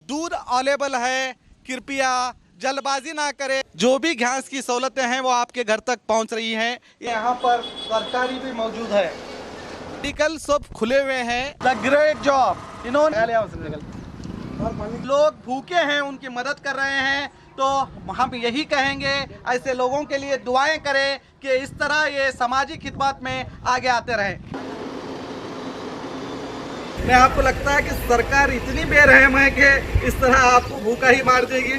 दूध अवेलेबल है, कृपया जल्दबाजी ना करें। जो भी गैस की सहूलतें हैं वो आपके घर तक पहुंच रही हैं। यहाँ पर सरकारी भी मौजूद है, मेडिकल सब खुले हुए हैं। द ग्रेट जॉब इन्होंने, लोग भूखे हैं उनकी मदद कर रहे हैं। तो हम यही कहेंगे ऐसे लोगों के लिए दुआएं करें कि इस तरह ये सामाजिक खिदमत में आगे आते रहें। मैं आपको लगता है कि सरकार इतनी बेरहम है कि इस तरह आपको भूखा ही मार देगी?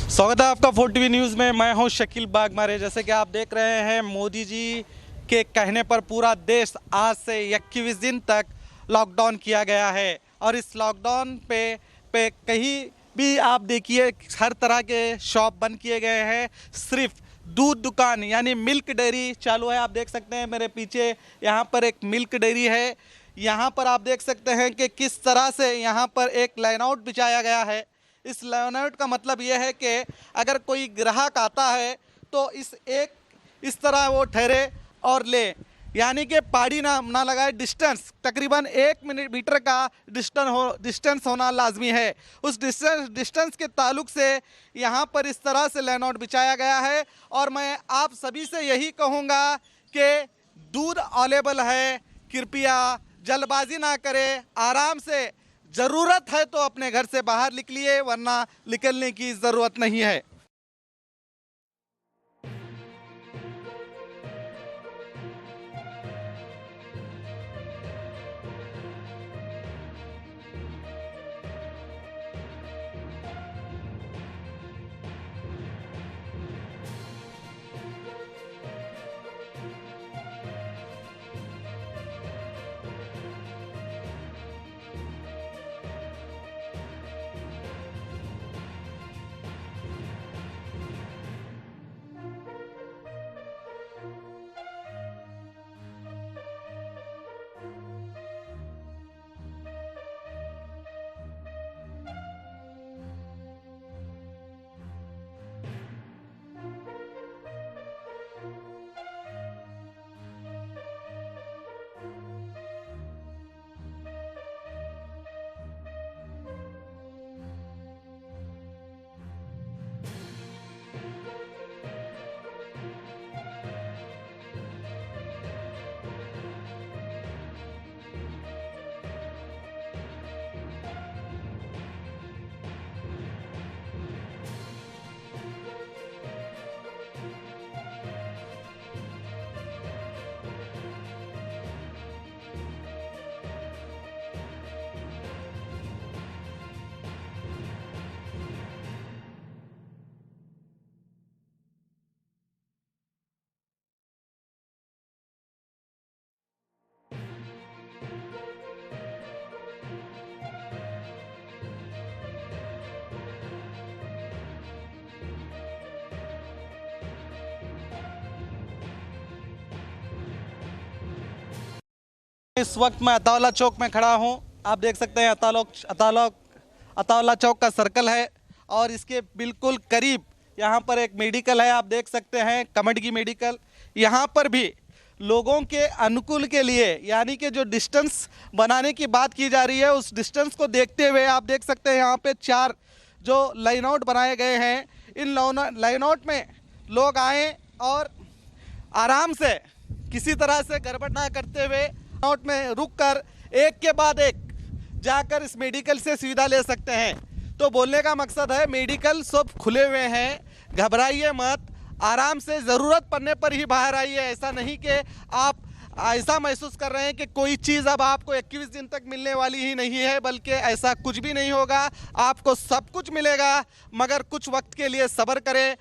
स्वागत है आपका 4TV न्यूज़ में। मैं हूं शकील बागमारे। जैसे कि आप देख रहे हैं, मोदी जी के कहने पर पूरा देश आज से 21 दिन तक लॉकडाउन किया गया है। और इस लॉकडाउन पे कहीं भी आप देखिए हर तरह के शॉप बंद किए गए हैं। सिर्फ दूध दुकान यानी मिल्क डेयरी चालू है। आप देख सकते हैं मेरे पीछे यहाँ पर एक मिल्क डेयरी है। यहाँ पर आप देख सकते हैं कि किस तरह से यहाँ पर एक लाइन आउट बिछाया गया है। इस लाइन आउट का मतलब यह है कि अगर कोई ग्राहक आता है तो इस तरह वो ठहरे और ले, यानी कि पाड़ी ना लगाए। डिस्टेंस तकरीबन 1 मीटर का डिस्टेंस होना लाजमी है। उस डिस्टेंस के ताल्लुक से यहाँ पर इस तरह से लाइन आउट बिछाया गया है। और मैं आप सभी से यही कहूँगा कि दूध अवेलेबल है, कृपया जल्दबाजी ना करें, आराम से। ज़रूरत है तो अपने घर से बाहर निकलिए, वरना निकलने की ज़रूरत नहीं है। इस वक्त मैं अतावला चौक में खड़ा हूं। आप देख सकते हैं अतावला चौक का सर्कल है और इसके बिल्कुल करीब यहां पर एक मेडिकल है। आप देख सकते हैं कमटगी मेडिकल। यहां पर भी लोगों के अनुकूल के लिए, यानी कि जो डिस्टेंस बनाने की बात की जा रही है, उस डिस्टेंस को देखते हुए आप देख सकते हैं यहाँ पे 4 जो लाइन आउट बनाए गए हैं। इन लाइन आउट में लोग आएँ और आराम से किसी तरह से गड़बड़ ना करते हुए आउट में रुककर एक के बाद एक जाकर इस मेडिकल से सुविधा ले सकते हैं। तो बोलने का मकसद है, मेडिकल सब खुले हुए हैं, घबराइए मत, आराम से ज़रूरत पड़ने पर ही बाहर आइए। ऐसा नहीं कि आप ऐसा महसूस कर रहे हैं कि कोई चीज़ अब आपको 21 दिन तक मिलने वाली ही नहीं है, बल्कि ऐसा कुछ भी नहीं होगा। आपको सब कुछ मिलेगा, मगर कुछ वक्त के लिए सब्र करें।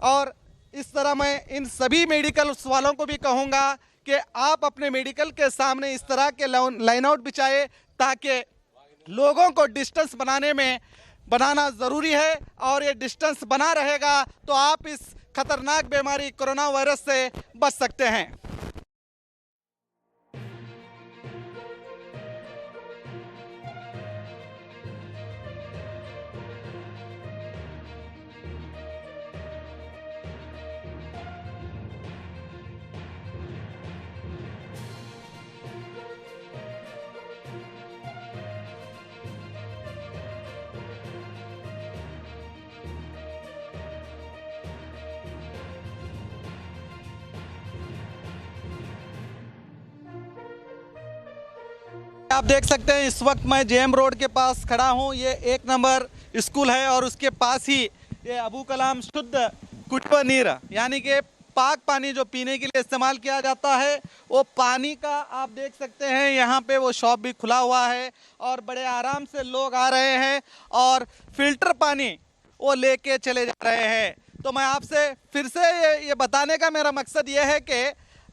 और इस तरह मैं इन सभी मेडिकल वालों को भी कहूँगा कि आप अपने मेडिकल के सामने इस तरह के लाइन आउट बिछाए, ताकि लोगों को डिस्टेंस बनाना ज़रूरी है। और ये डिस्टेंस बना रहेगा तो आप इस खतरनाक बीमारी कोरोना वायरस से बच सकते हैं। आप देख सकते हैं इस वक्त मैं जेएम रोड के पास खड़ा हूं। ये 1 नंबर स्कूल है और उसके पास ही ये अबू कलाम शुद्ध कुटवा नीर यानी कि पाक पानी जो पीने के लिए इस्तेमाल किया जाता है, वो पानी का आप देख सकते हैं यहाँ पे वो शॉप भी खुला हुआ है और बड़े आराम से लोग आ रहे हैं और फिल्टर पानी वो लेके चले जा रहे हैं। तो मैं आपसे फिर से ये बताने का मेरा मकसद ये है कि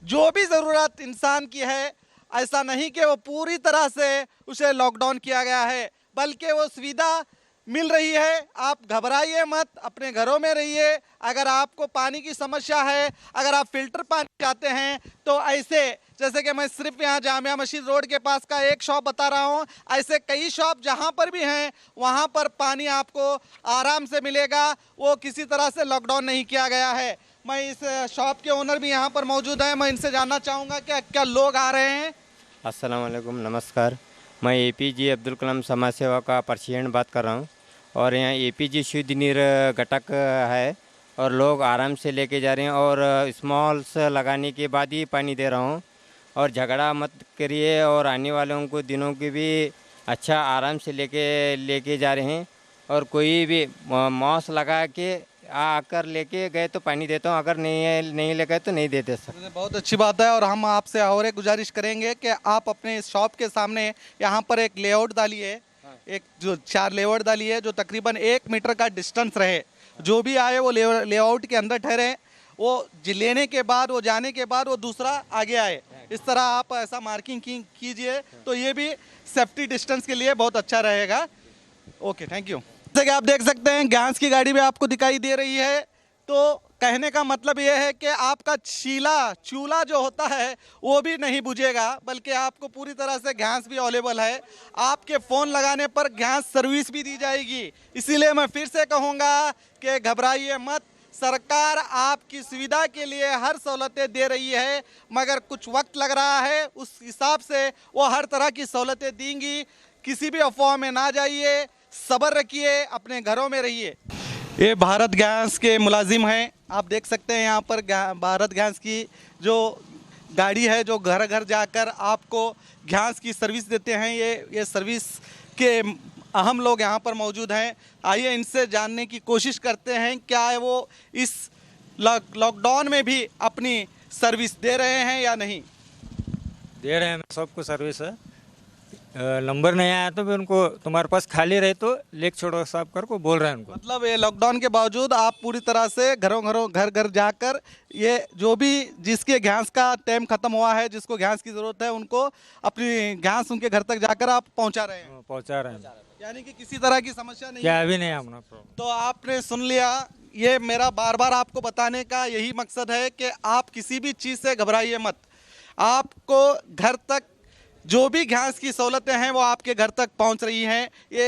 जो भी ज़रूरत इंसान की है, ऐसा नहीं कि वो पूरी तरह से उसे लॉकडाउन किया गया है, बल्कि वो सुविधा मिल रही है। आप घबराइए मत, अपने घरों में रहिए। अगर आपको पानी की समस्या है, अगर आप फिल्टर पानी चाहते हैं, तो ऐसे जैसे कि मैं सिर्फ यहाँ जामिया मस्जिद रोड के पास का एक शॉप बता रहा हूँ, ऐसे कई शॉप जहाँ पर भी हैं वहाँ पर पानी आपको आराम से मिलेगा। वो किसी तरह से लॉकडाउन नहीं किया गया है। मैं इस शॉप के ओनर भी यहाँ पर मौजूद हैं, मैं इनसे जानना चाहूँगा कि क्या लोग आ रहे हैं। अस्सलाम वालेकुम, नमस्कार। मैं एपीजे अब्दुल कलाम समाज सेवा का प्रेसिडेंट बात कर रहा हूँ और यहाँ एपीजे शुद्ध नीर घटक है और लोग आराम से लेके जा रहे हैं और स्मॉल्स लगाने के बाद ही पानी दे रहा हूँ। और झगड़ा मत करिए और आने वालों को दिनों की भी अच्छा आराम से लेके जा रहे हैं और कोई भी मॉस लगा के आकर लेके गए तो पानी देता हूँ, अगर नहीं ले गए तो नहीं देते सर। बहुत अच्छी बात है और हम आपसे और एक गुजारिश करेंगे कि आप अपने शॉप के सामने यहाँ पर एक लेआउट डालिए, एक जो 4 लेआउट डालिए जो तकरीबन 1 मीटर का डिस्टेंस रहे। जो भी आए वो लेआउट के अंदर ठहरे, वो लेने के बाद वो जाने के बाद वो दूसरा आगे आए। इस तरह आप ऐसा मार्किंग कीजिए तो ये भी सेफ्टी डिस्टेंस के लिए बहुत अच्छा रहेगा। Okay, thank you. जैसे कि आप देख सकते हैं गैस की गाड़ी भी आपको दिखाई दे रही है। तो कहने का मतलब ये है कि आपका चूल्हा जो होता है वो भी नहीं बुझेगा, बल्कि आपको पूरी तरह से गैस भी अवेलेबल है। आपके फ़ोन लगाने पर गैस सर्विस भी दी जाएगी। इसीलिए मैं फिर से कहूँगा कि घबराइए मत, सरकार आपकी सुविधा के लिए हर सहूलतें दे रही है, मगर कुछ वक्त लग रहा है। उस हिसाब से वो हर तरह की सहूलतें देंगी। किसी भी अफवाह में ना जाइए, सब्र रखिए, अपने घरों में रहिए। ये भारत गैस के मुलाजिम हैं, आप देख सकते हैं यहाँ पर भारत गैस की जो गाड़ी है जो घर घर जाकर आपको गैस की सर्विस देते हैं। ये सर्विस के अहम लोग यहाँ पर मौजूद हैं। आइए इनसे जानने की कोशिश करते हैं क्या है वो इस लॉकडाउन में भी अपनी सर्विस दे रहे हैं या नहीं। दे रहे हैं, सबको सर्विस है। नंबर नहीं आया तो भी उनको तुम्हारे पास खाली रहे तो लेक छोड़ो साहब कर को बोल रहे हैं उनको। मतलब ये लॉकडाउन के बावजूद आप पूरी तरह से घर घर जाकर ये जो भी जिसके गैस का टाइम खत्म हुआ है, जिसको गैस की जरूरत है, उनको अपनी गैस उनके घर तक जाकर आप पहुंचा रहे हैं। पहुंचा रहे हैं, यानी कि किसी तरह की समस्या नहीं क्या है। अभी नहीं है अपना प्रॉब्लम। तो आपने सुन लिया, ये मेरा बार बार आपको बताने का यही मकसद है कि आप किसी भी चीज़ से घबराइए मत। आपको घर तक जो भी गैस की सहूलतें हैं वो आपके घर तक पहुंच रही हैं। ये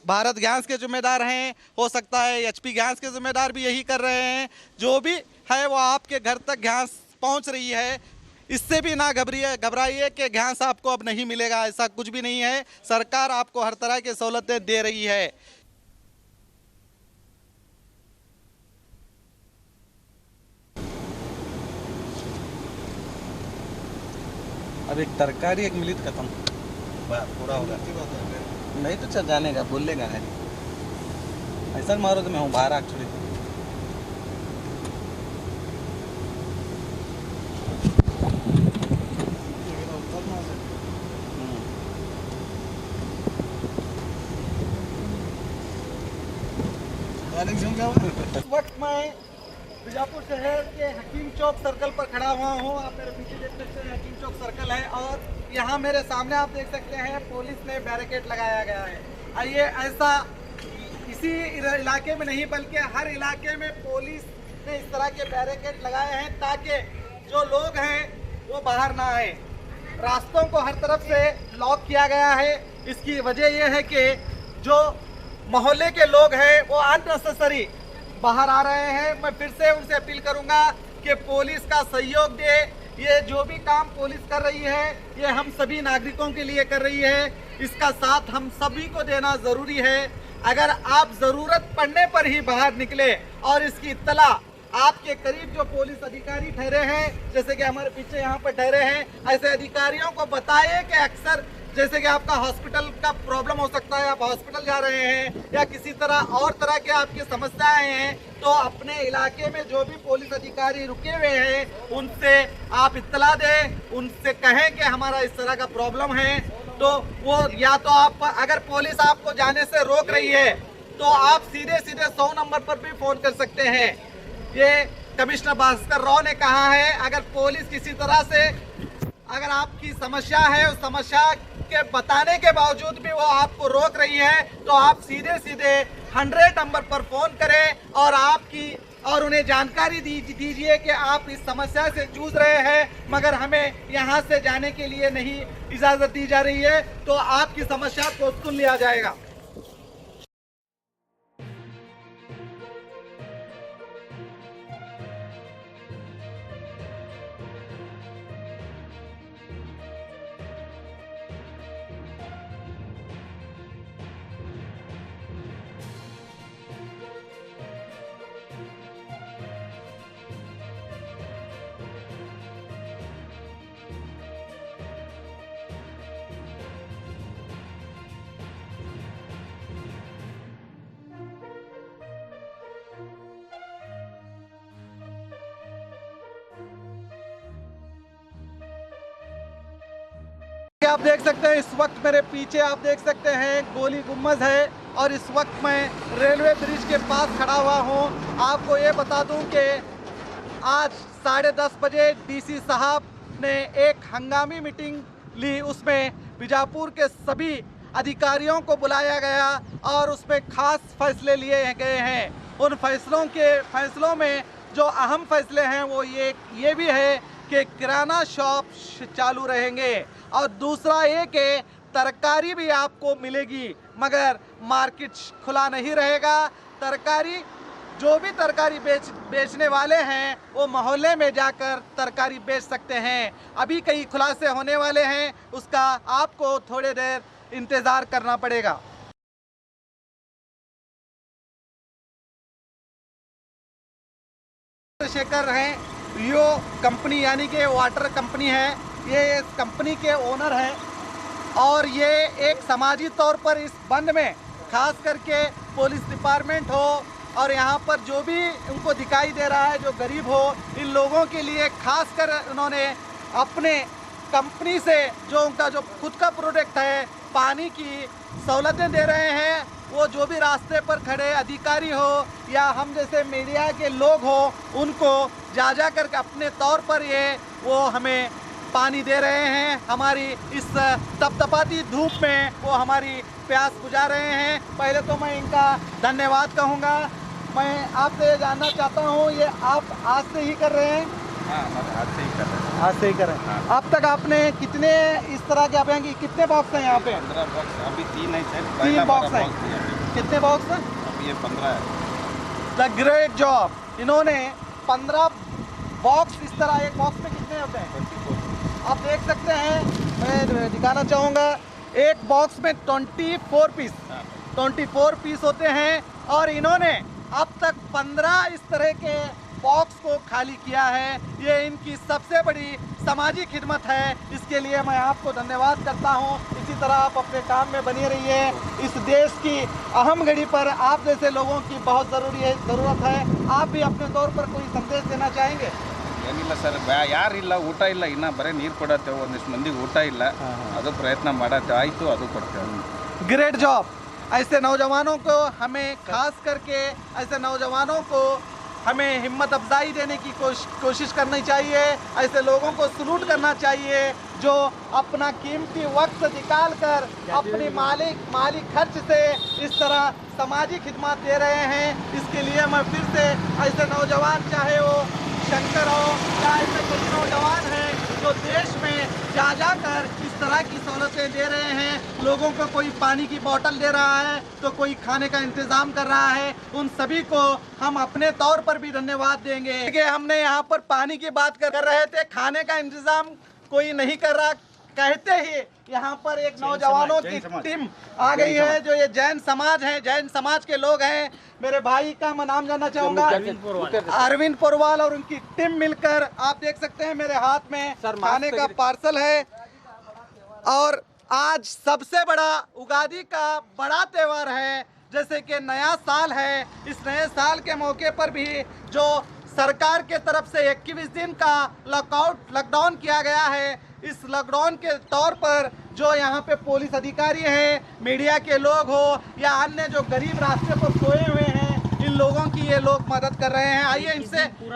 भारत गैस के जिम्मेदार हैं, हो सकता है एचपी गैस के जिम्मेदार भी यही कर रहे हैं। जो भी है वो आपके घर तक गैस पहुंच रही है। इससे भी ना घबराइए कि गैस आपको अब नहीं मिलेगा, ऐसा कुछ भी नहीं है। सरकार आपको हर तरह की सहूलतें दे रही है। अब एक तरकारी 1 मिनट खत्म पूरा होगा नहीं तो चल जाने का बोल लेगा है। ऐसा मारो तो मैं हूँ बाहर एक्चुअली। इस वक्त मैं बीजापुर शहर के हकीम चौक सर्कल पर खड़ा हुआ हूँ। आप मेरे पीछे देख सकते हैं हकीम चौक सर्कल है और यहाँ मेरे सामने आप देख सकते हैं पुलिस ने बैरिकेड लगाया गया है। आइए ऐसा इसी इलाके में नहीं बल्कि हर इलाके में पुलिस ने इस तरह के बैरिकेड लगाए हैं ताकि जो लोग हैं वो बाहर ना आए। रास्तों को हर तरफ से लॉक किया गया है। इसकी वजह यह है कि जो मोहल्ले के लोग हैं वो अननेसेसरी बाहर आ रहे हैं। मैं फिर से उनसे अपील करूंगा कि पुलिस का सहयोग दे। ये जो भी काम पुलिस कर रही है ये हम सभी नागरिकों के लिए कर रही है। इसका साथ हम सभी को देना ज़रूरी है। अगर आप ज़रूरत पड़ने पर ही बाहर निकले और इसकी इत्तला आपके करीब जो पुलिस अधिकारी ठहरे हैं, जैसे कि हमारे पीछे यहाँ पर ठहरे हैं, ऐसे अधिकारियों को बताइए कि अक्सर जैसे कि आपका हॉस्पिटल का प्रॉब्लम हो सकता है, आप हॉस्पिटल जा रहे हैं या किसी तरह और तरह के आपकी समस्याएं हैं, तो अपने इलाके में जो भी पुलिस अधिकारी रुके हुए हैं उनसे आप इत्तला दें, उनसे कहें कि हमारा इस तरह का प्रॉब्लम है। तो वो या तो आप, अगर पुलिस आपको जाने से रोक रही है तो आप सीधे 100 नंबर पर भी फोन कर सकते हैं। ये कमिश्नर भास्कर राव ने कहा है, अगर पुलिस किसी तरह से अगर आपकी समस्या है, उस समस्या के बताने के बावजूद भी वो आपको रोक रही है, तो आप सीधे 100 नंबर पर फोन करें और उन्हें जानकारी दीजिए कि आप इस समस्या से जूझ रहे हैं, मगर हमें यहाँ से जाने के लिए नहीं इजाजत दी जा रही है, तो आपकी समस्या को सुन लिया जाएगा। आप देख सकते हैं इस वक्त मेरे पीछे आप देख सकते हैं गोली गुम्बद है, और इस वक्त मैं रेलवे ब्रिज के पास खड़ा हुआ हूं। आपको ये बता दूं कि आज 10:30 बजे डीसी साहब ने एक हंगामी मीटिंग ली, उसमें बीजापुर के सभी अधिकारियों को बुलाया गया और उसमें खास फैसले लिए गए हैं। उन फैसलों में जो अहम फैसले हैं वो ये भी है कि किराना शॉप चालू रहेंगे, और दूसरा ये कि तरकारी भी आपको मिलेगी मगर मार्केट खुला नहीं रहेगा। जो भी तरकारी बेचने वाले हैं वो मोहल्ले में जाकर तरकारी बेच सकते हैं। अभी कई खुलासे होने वाले हैं, उसका आपको थोड़ी देर इंतज़ार करना पड़ेगा। शेखर हैं, यो कंपनी यानी कि वाटर कंपनी है, ये इस कंपनी के ओनर हैं, और ये एक समाजी तौर पर इस बंद में खास करके पुलिस डिपार्टमेंट हो और यहाँ पर जो भी उनको दिखाई दे रहा है जो गरीब हो, इन लोगों के लिए खास कर उन्होंने अपने कंपनी से जो उनका जो खुद का प्रोडक्ट है पानी की सहूलतें दे रहे हैं। वो जो भी रास्ते पर खड़े अधिकारी हो या हम जैसे मीडिया के लोग हो, उनको जा कर अपने तौर पर वो हमें पानी दे रहे हैं। हमारी इस तपतपाती धूप में वो हमारी प्यास बुझा रहे हैं। पहले तो मैं इनका धन्यवाद कहूँगा। मैं आपसे ये जानना चाहता हूँ, ये आप आज से ही कर रहे हैं? हाँ, आज से ही कर रहे हैं। आज से ही कर रहे हैं। हाँ। अब तक आपने कितने इस तरह के आप कितने बॉक्स हैं यहाँ पे? 15 बॉक्स, अभी 3 है सर। 3 बॉक्स हैं। कितने बॉक्स हैं? अभी ये 15 है। The great job. इन्होंने 15 बॉक्स, इस तरह एक बॉक्स में कितने होते हैं? 24। आप देख सकते हैं, मैं दिखाना चाहूँगा, एक बॉक्स में 24 पीस 24 पीस होते हैं, और इन्होंने अब तक 15 इस तरह के बॉक्स को खाली किया है। ये इनकी सबसे बड़ी सामाजिक खिदमत है। इसके लिए मैं आपको धन्यवाद करता हूँ। इसी तरह आप अपने काम में बनी रहिए। इस देश की अहम घड़ी पर आप जैसे लोगों की बहुत ज़रूरत है। आप भी अपने तौर पर कोई संदेश देना चाहेंगे? ಏನಿಲ್ಲ ಸರ್, ಯಾರಿಲ್ಲ, ಊಟ ಇಲ್ಲ, ಇನ್ನು ಬರೀ ನೀರು ಕೊಡತ್ತೇವೆ, ಒಂದಿಷ್ಟು ಮಂದಿಗೆ ಊಟ ಇಲ್ಲ, ಅದು ಪ್ರಯತ್ನ ಮಾಡತ್ತೆ, ಆಯಿತು ಅದು ಕೊಡ್ತೇವೆ। Great job. ऐसे नौजवानों को हमें खास करके ऐसे नौजवानों को हमें हिम्मत अफजाई देने की कोशिश करनी चाहिए। ऐसे लोगों को सलूट करना चाहिए जो अपना कीमती वक्त निकाल कर अपनी माली खर्च से इस तरह समाजी खिदमत दे रहे हैं। इसके लिए मैं फिर से ऐसे नौजवान, चाहे वो शंकर हो या ऐसे कई नौजवान हैं जो देश में जा कर इस तरह की सहूलतें दे रहे हैं। लोगों को कोई पानी की बोतल दे रहा है तो कोई खाने का इंतज़ाम कर रहा है। उन सभी को हम अपने तौर पर भी धन्यवाद देंगे कि हमने यहाँ पर पानी की बात कर रहे थे, खाने का इंतज़ाम कोई नहीं कर रहा कहते ही यहाँ पर एक नौजवानों की टीम आ गई है, जो ये जैन समाज है, जैन समाज के लोग हैं। मेरे भाई का मैं नाम जानना चाहूँगा, अरविंद पोरवाल, और उनकी टीम मिलकर आप देख सकते हैं मेरे हाथ में खाने का पार्सल है, और आज सबसे बड़ा उगादी का बड़ा त्यौहार है, जैसे कि नया साल है। इस नए साल के मौके पर भी जो सरकार के तरफ से 21 दिन का लॉकडाउन किया गया है, इस लॉकडाउन के तौर पर जो यहाँ पे पुलिस अधिकारी हैं, मीडिया के लोग हो या अन्य जो गरीब रास्ते पर सोए हुए हैं, इन लोगों की ये लोग मदद कर रहे हैं। आइए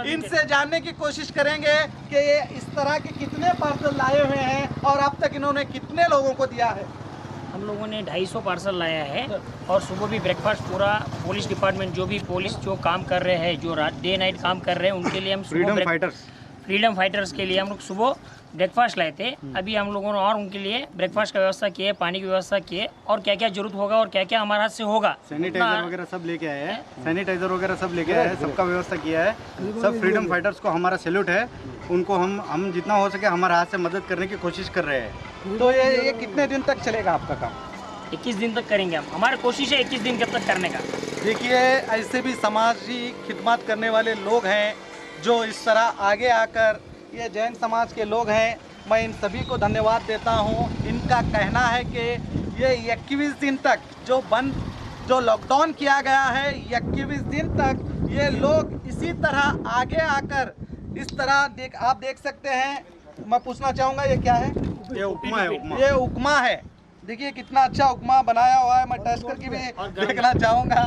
इनसे जानने की कोशिश करेंगे कि ये इस तरह के कितने पार्सल लाए हुए हैं और अब तक इन्होंने कितने लोगों को दिया है। हम लोगों ने 250 पार्सल लाया है और सुबह भी ब्रेकफास्ट पूरा पुलिस डिपार्टमेंट जो भी पुलिस जो काम कर रहे हैं, जो डे नाइट काम कर रहे हैं, उनके लिए हम फ्रीडम फाइटर्स के लिए हम लोग सुबह ब्रेकफास्ट लाए थे। अभी हम लोगों ने और उनके लिए ब्रेकफास्ट का व्यवस्था किए, पानी की व्यवस्था किए और क्या क्या जरूरत होगा और क्या क्या हमारे हाथ से होगा। सैनिटाइजर वगैरह सब लेके आए हैं, सैनिटाइजर वगैरह सब लेके आए हैं, सबका व्यवस्था किया है। सब फ्रीडम फाइटर्स को हमारा सैल्यूट है। उनको हम जितना हो सके हमारे हाथ से मदद करने की कोशिश कर रहे हैं। तो ये कितने दिन तक चलेगा आपका काम? 21 दिन तक करेंगे हम। हमारी कोशिश है 21 दिन तक करने का। देखिए, ऐसे भी समाजी खिदमत करने वाले लोग हैं जो इस तरह आगे आकर, ये जैन समाज के लोग हैं, मैं इन सभी को धन्यवाद देता हूं। इनका कहना है कि ये 21 दिन तक जो लॉकडाउन किया गया है, 21 दिन तक ये लोग इसी तरह आगे आकर इस तरह आप देख सकते हैं। मैं पूछना चाहूँगा, ये क्या है? ये उपमा है। ये उपमा है। देखिए कितना अच्छा उपमा बनाया हुआ है। मैं टेस्ट करके भी देखना चाहूँगा।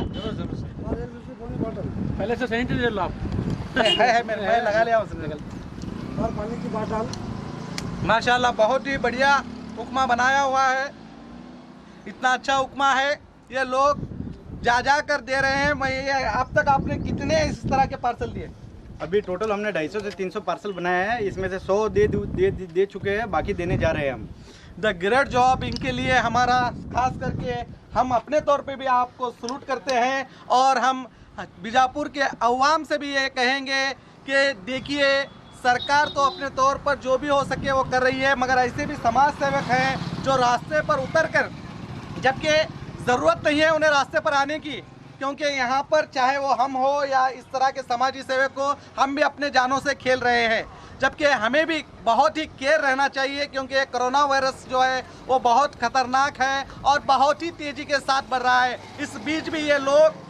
पहले से सैनिटाइजर लो आप। है मैं लगा लिया उसने। और पानी की बोतल। माशाल्लाह बहुत ही बढ़िया उपमा बनाया हुआ है। इतना अच्छा उपमा है, ये लोग जा कर दे रहे हैं। मैं ये अब तक आपने कितने इस तरह के पार्सल दिए? अभी टोटल हमने 250 से 300 पार्सल बनाए हैं। इसमें से 100 दे चुके हैं, बाकी देने जा रहे हैं हम। The great job. इनके लिए हमारा खास करके हम अपने तौर पे भी आपको सलूट करते हैं और हम बीजापुर के अवाम से भी ये कहेंगे कि देखिए, सरकार तो अपने तौर पर जो भी हो सके वो कर रही है, मगर ऐसे भी समाज सेवक हैं जो रास्ते पर उतर कर, जबकि ज़रूरत नहीं है उन्हें रास्ते पर आने की, क्योंकि यहाँ पर चाहे वो हम हो या इस तरह के समाजी सेवक हो, हम भी अपने जानों से खेल रहे हैं। जबकि हमें भी बहुत ही केयर रहना चाहिए, क्योंकि कोरोना वायरस जो है वो बहुत खतरनाक है और बहुत ही तेज़ी के साथ बढ़ रहा है। इस बीच भी ये लोग,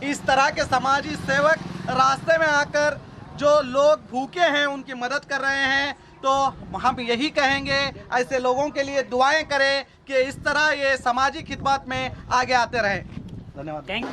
इस तरह के समाजी सेवक रास्ते में आकर जो लोग भूखे हैं उनकी मदद कर रहे हैं। तो हम यही कहेंगे, ऐसे लोगों के लिए दुआएं करें कि इस तरह ये सामाजिक खिदमत में आगे आते रहें। धन्यवाद। थैंक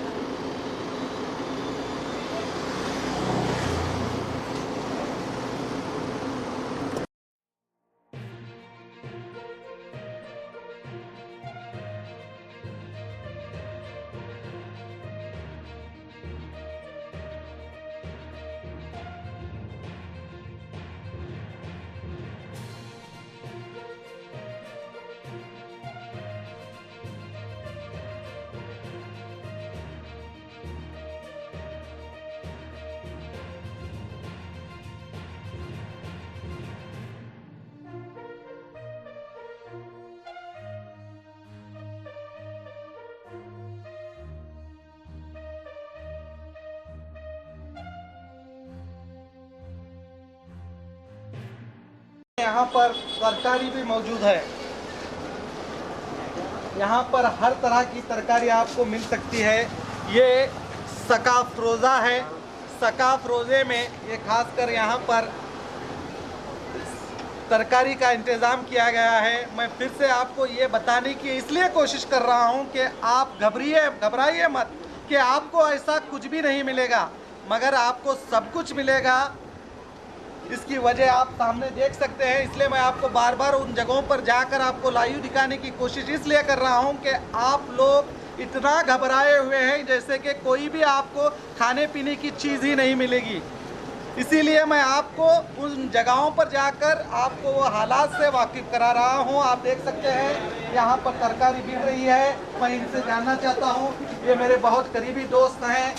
यहाँ पर तरकारी भी मौजूद है। यहाँ पर हर तरह की तरकारी आपको मिल सकती है। ये सकाफ रोज़ा है। सकाफ रोज़े में ये खासकर यहाँ पर तरकारी का इंतज़ाम किया गया है। मैं फिर से आपको ये बताने की इसलिए कोशिश कर रहा हूँ कि आप घबराइए मत कि आपको ऐसा कुछ भी नहीं मिलेगा, मगर आपको सब कुछ मिलेगा। इसकी वजह आप सामने देख सकते हैं, इसलिए मैं आपको बार बार उन जगहों पर जाकर आपको लाइव दिखाने की कोशिश इसलिए कर रहा हूं कि आप लोग इतना घबराए हुए हैं जैसे कि कोई भी आपको खाने पीने की चीज़ ही नहीं मिलेगी। इसीलिए मैं आपको उन जगहों पर जाकर आपको वो हालात से वाकिफ़ करा रहा हूं। आप देख सकते हैं यहाँ पर तरकारी बिक रही है। मैं इनसे जानना चाहता हूँ, ये मेरे बहुत करीबी दोस्त हैं,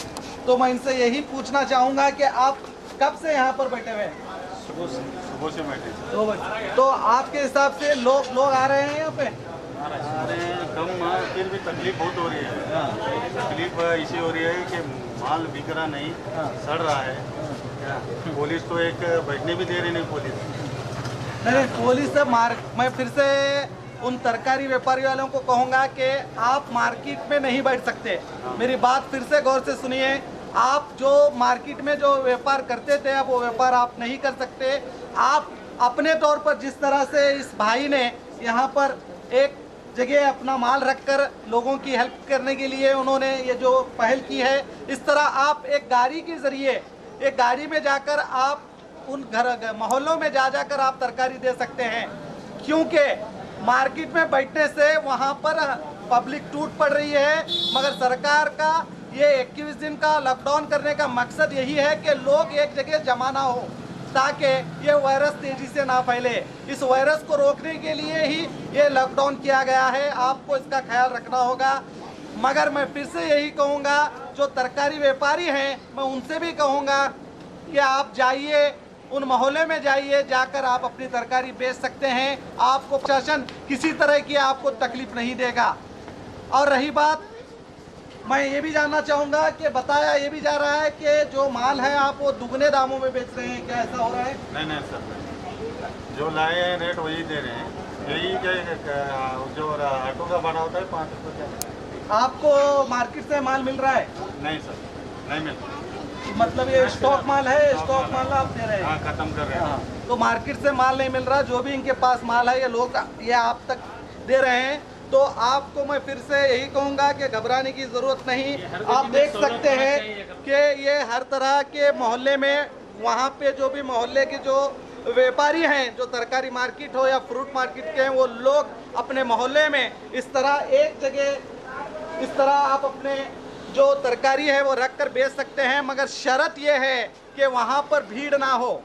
तो मैं इनसे यही पूछना चाहूँगा कि आप कब से यहाँ पर बैठे हुए हैं? सुबह से बैठे। तो आपके हिसाब से लोग आ रहे हैं यहाँ पे? अरे कम, फिर भी तकलीफ बहुत हो रही है। तकलीफ इसी हो रही है कि माल बिक रहा नहीं, सड़ रहा है। पुलिस तो एक बैठने भी दे रही नहीं। पुलिस नहीं, पुलिस से मैं फिर से उन तरकारी व्यापारी वालों को कहूँगा कि आप मार्केट में नहीं बैठ सकते। मेरी बात फिर से गौर से सुनिए। आप जो मार्केट में जो व्यापार करते थे अब वो व्यापार आप नहीं कर सकते। आप अपने तौर पर जिस तरह से इस भाई ने यहाँ पर एक जगह अपना माल रखकर लोगों की हेल्प करने के लिए उन्होंने ये जो पहल की है, इस तरह आप एक गाड़ी के ज़रिए एक गाड़ी में जाकर आप उन घर मोहल्लों में जाकर आप तरकारी दे सकते हैं, क्योंकि मार्केट में बैठने से वहाँ पर पब्लिक टूट पड़ रही है। मगर सरकार का ये 21 दिन का लॉकडाउन करने का मकसद यही है कि लोग एक जगह जमा ना हो, ताकि ये वायरस तेजी से ना फैले। इस वायरस को रोकने के लिए ही ये लॉकडाउन किया गया है, आपको इसका ख्याल रखना होगा। मगर मैं फिर से यही कहूँगा, जो तरकारी व्यापारी हैं मैं उनसे भी कहूँगा कि आप जाइए, उन मोहल्ले में जाइए, जाकर आप अपनी तरकारी बेच सकते हैं। आपको प्रशासन किसी तरह की आपको तकलीफ नहीं देगा। और रही बात, मैं ये भी जानना चाहूँगा कि बताया ये भी जा रहा है कि जो माल है आप वो दुगने दामों में बेच रहे हैं, क्या ऐसा हो रहा है? नहीं सर, जो लाए हैं रेट वही दे रहे हैं। यही जो ऑटो का भाड़ा होता है 5 रुपये। आपको मार्केट से माल मिल रहा है? नहीं सर, नहीं मिल रहा। मतलब ये स्टॉक माल है, स्टॉक माल आप दे रहे हैं? हाँ, खत्म कर रहे हैं। तो मार्केट से माल नहीं मिल रहा, जो भी इनके पास माल है ये लोग ये आप तक दे रहे हैं। तो आपको मैं फिर से यही कहूँगा कि घबराने की ज़रूरत नहीं। आप देख सकते हैं कि ये हर तरह के मोहल्ले में, वहाँ पे जो भी मोहल्ले के जो व्यापारी हैं, जो तरकारी मार्केट हो या फ्रूट मार्केट के हैं, वो लोग अपने मोहल्ले में इस तरह एक जगह इस तरह आप अपने जो तरकारी है वो रख कर बेच सकते हैं। मगर शर्त यह है कि वहाँ पर भीड़ ना हो,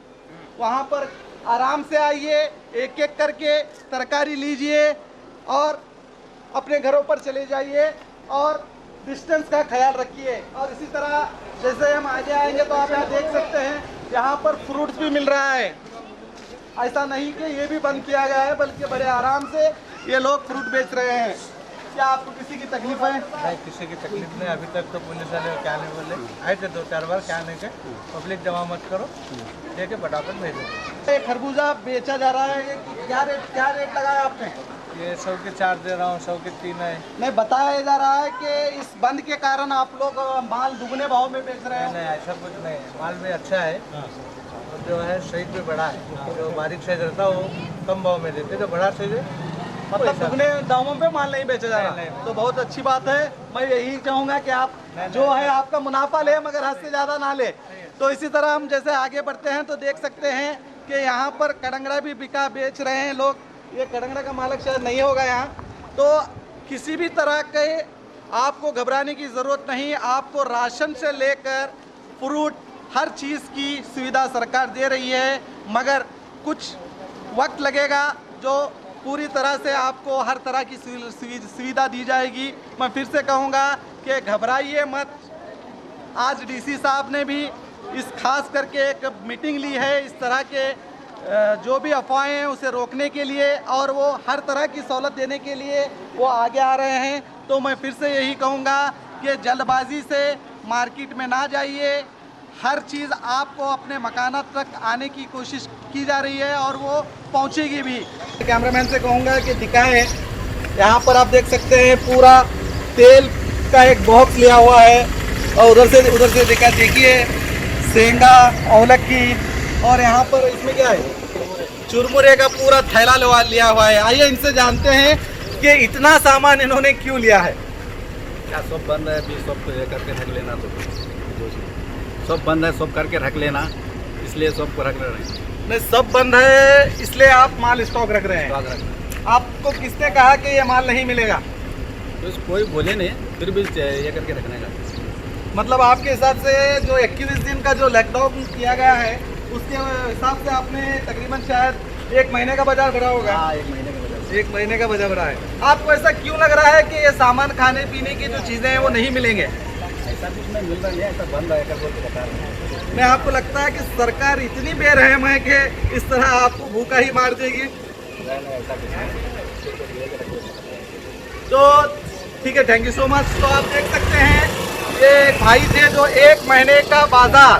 वहाँ पर आराम से आइए, एक एक करके तरकारी लीजिए और अपने घरों पर चले जाइए और डिस्टेंस का ख्याल रखिए। और इसी तरह जैसे हम आगे आएंगे तो आप यहाँ देख सकते हैं, यहाँ पर फ्रूट्स भी मिल रहा है। ऐसा नहीं कि ये भी बंद किया गया है, बल्कि बड़े आराम से ये लोग फ्रूट बेच रहे हैं। क्या आपको किसी की तकलीफ है? नहीं, किसी की तकलीफ नहीं। अभी तक तो पुलिस वाले क्या नहीं बोले, आए थे 2-4 बार, क्या नहीं थे। पब्लिक जमा मत करो, लेके फटाफट भेजो। खरबूजा बेचा जा रहा है, क्या रेट लगाया आपने? ये 100 के 4 दे रहा हूँ, 100 के 3 है। नहीं, बताया जा रहा है कि इस बंद के कारण आप लोग माल दुगने भाव में बेच रहे हैं। नहीं, ऐसा कुछ नहीं, माल भी अच्छा है और जो है साइज भी बड़ा है। जो बारीक साइज रहता है वो कम भाव में देते, जो बड़ा साइज है मतलब दुगने दामों पे माल नहीं बेचा जा रहा। तो बहुत अच्छी बात है। मैं यही चाहूँगा कि आप जो है आपका मुनाफा ले, मगर हद से ज़्यादा ना ले। तो इसी तरह हम जैसे आगे बढ़ते हैं तो देख सकते हैं कि यहाँ पर कड़ंगड़ा भी बिका बेच रहे हैं लोग। ये कड़ंगड़ा का मालिक शायद नहीं होगा यहाँ। तो किसी भी तरह के आपको घबराने की ज़रूरत नहीं। आपको राशन से लेकर फ्रूट हर चीज़ की सुविधा सरकार दे रही है, मगर कुछ वक्त लगेगा। जो पूरी तरह से आपको हर तरह की सुविधा दी जाएगी। मैं फिर से कहूँगा कि घबराइए मत। आज डीसी साहब ने भी इस खास करके एक मीटिंग ली है इस तरह के जो भी अफवाहें हैं उसे रोकने के लिए, और वो हर तरह की सहूलत देने के लिए वो आगे आ रहे हैं। तो मैं फिर से यही कहूँगा कि जल्दबाजी से मार्केट में ना जाइए। हर चीज़ आपको अपने मकानात तक आने की कोशिश की जा रही है और वो पहुंचेगी भी। कैमरामैन से कहूँगा कि दिखाएं, यहाँ पर आप देख सकते हैं पूरा तेल का एक बॉक्स लिया हुआ है और उधर से देखिए सेंगा औलक्की, और यहाँ पर इसमें क्या है, चुरमुरे का पूरा थैला लिया हुआ है। आइए इनसे जानते हैं कि इतना सामान इन्होंने क्यों लिया है। क्या सब बंद है? अभी सब ये करके रख लेना, तो सब बंद है, सब करके रख लेना, इसलिए सबको रख रहे हैं। नहीं, सब बंद है इसलिए आप माल स्टॉक रख रहे हैं। आपको किसने कहा कि ये माल नहीं मिलेगा? तो कोई बोले नहीं, फिर भी ये करके रखने का मतलब आपके हिसाब से जो 21 दिन का जो लॉकडाउन किया गया है उसके हिसाब से आपने तकरीबन शायद 1 महीने का बाजार भरा होगा। हाँ, 1 महीने का बाजार, 1 महीने का बाजार भरा है। आपको ऐसा क्यों लग रहा है कि ये सामान खाने पीने की जो चीज़ें हैं वो नहीं मिलेंगे? ऐसा कुछ नहीं मिल रहा है, ऐसा बंद है कर बोल के बता रहे हैं। मैं आपको लगता है कि सरकार इतनी बेरहम है कि इस तरह आपको भूखा ही मार देगी? ऐसा कुछ नहीं। तो ठीक है, थैंक यू सो मच। तो आप देख सकते हैं ये भाई थे जो 1 महीने का बाजार,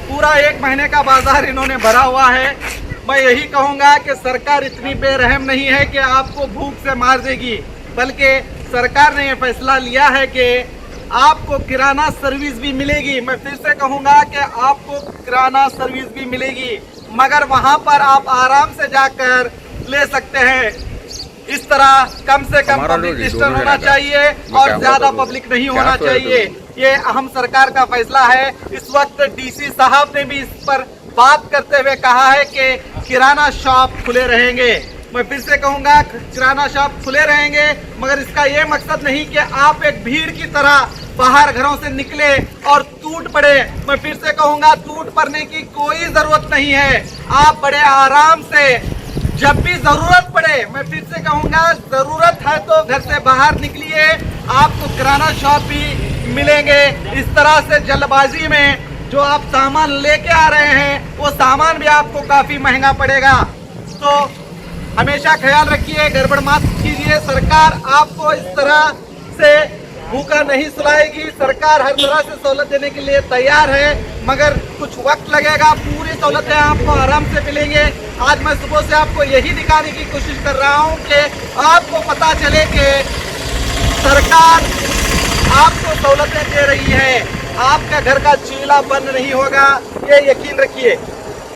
पूरा 1 महीने का बाजार इन्होंने भरा हुआ है। मैं यही कहूँगा कि सरकार इतनी बेरहम नहीं है कि आपको भूख से मार देगी, बल्कि सरकार ने ये फैसला लिया है कि आपको किराना सर्विस भी मिलेगी। मैं फिर से कहूँगा कि आपको किराना सर्विस भी मिलेगी, मगर वहाँ पर आप आराम से जाकर ले सकते हैं। इस तरह कम से कम पब्लिक डिस्टेंस होना चाहिए और ज्यादा पब्लिक नहीं होना चाहिए। ये अहम सरकार का फैसला है। इस वक्त डीसी साहब ने भी इस पर बात करते हुए कहा है कि किराना शॉप खुले रहेंगे। मैं फिर से कहूँगा किराना शॉप खुले रहेंगे, मगर इसका ये मकसद नहीं कि आप एक भीड़ की तरह बाहर घरों से निकले और टूट पड़े। मैं फिर से कहूँगा टूट पड़ने की कोई जरूरत नहीं है। आप बड़े आराम से जब भी जरूरत पड़े, मैं फिर से कहूँगा जरूरत है तो घर से बाहर निकलिए, आपको किराना शॉप भी मिलेंगे। इस तरह से जल्दबाजी में जो आप सामान लेके आ रहे हैं वो सामान भी आपको काफी महंगा पड़ेगा। तो हमेशा ख्याल रखिए, गड़बड़ मत कीजिए। सरकार आपको इस तरह से भूखा नहीं सुलाएगी। सरकार हर तरह से सहूलत देने के लिए तैयार है, मगर कुछ वक्त लगेगा। पूरी सहूलतें आपको आराम से मिलेंगे। आज मैं सुबह से आपको यही दिखाने की कोशिश कर रहा हूँ कि आपको पता चले कि सरकार आपको सहूलतें दे रही है। आपका घर का चूल्हा बंद नहीं होगा, ये यकीन रखिए।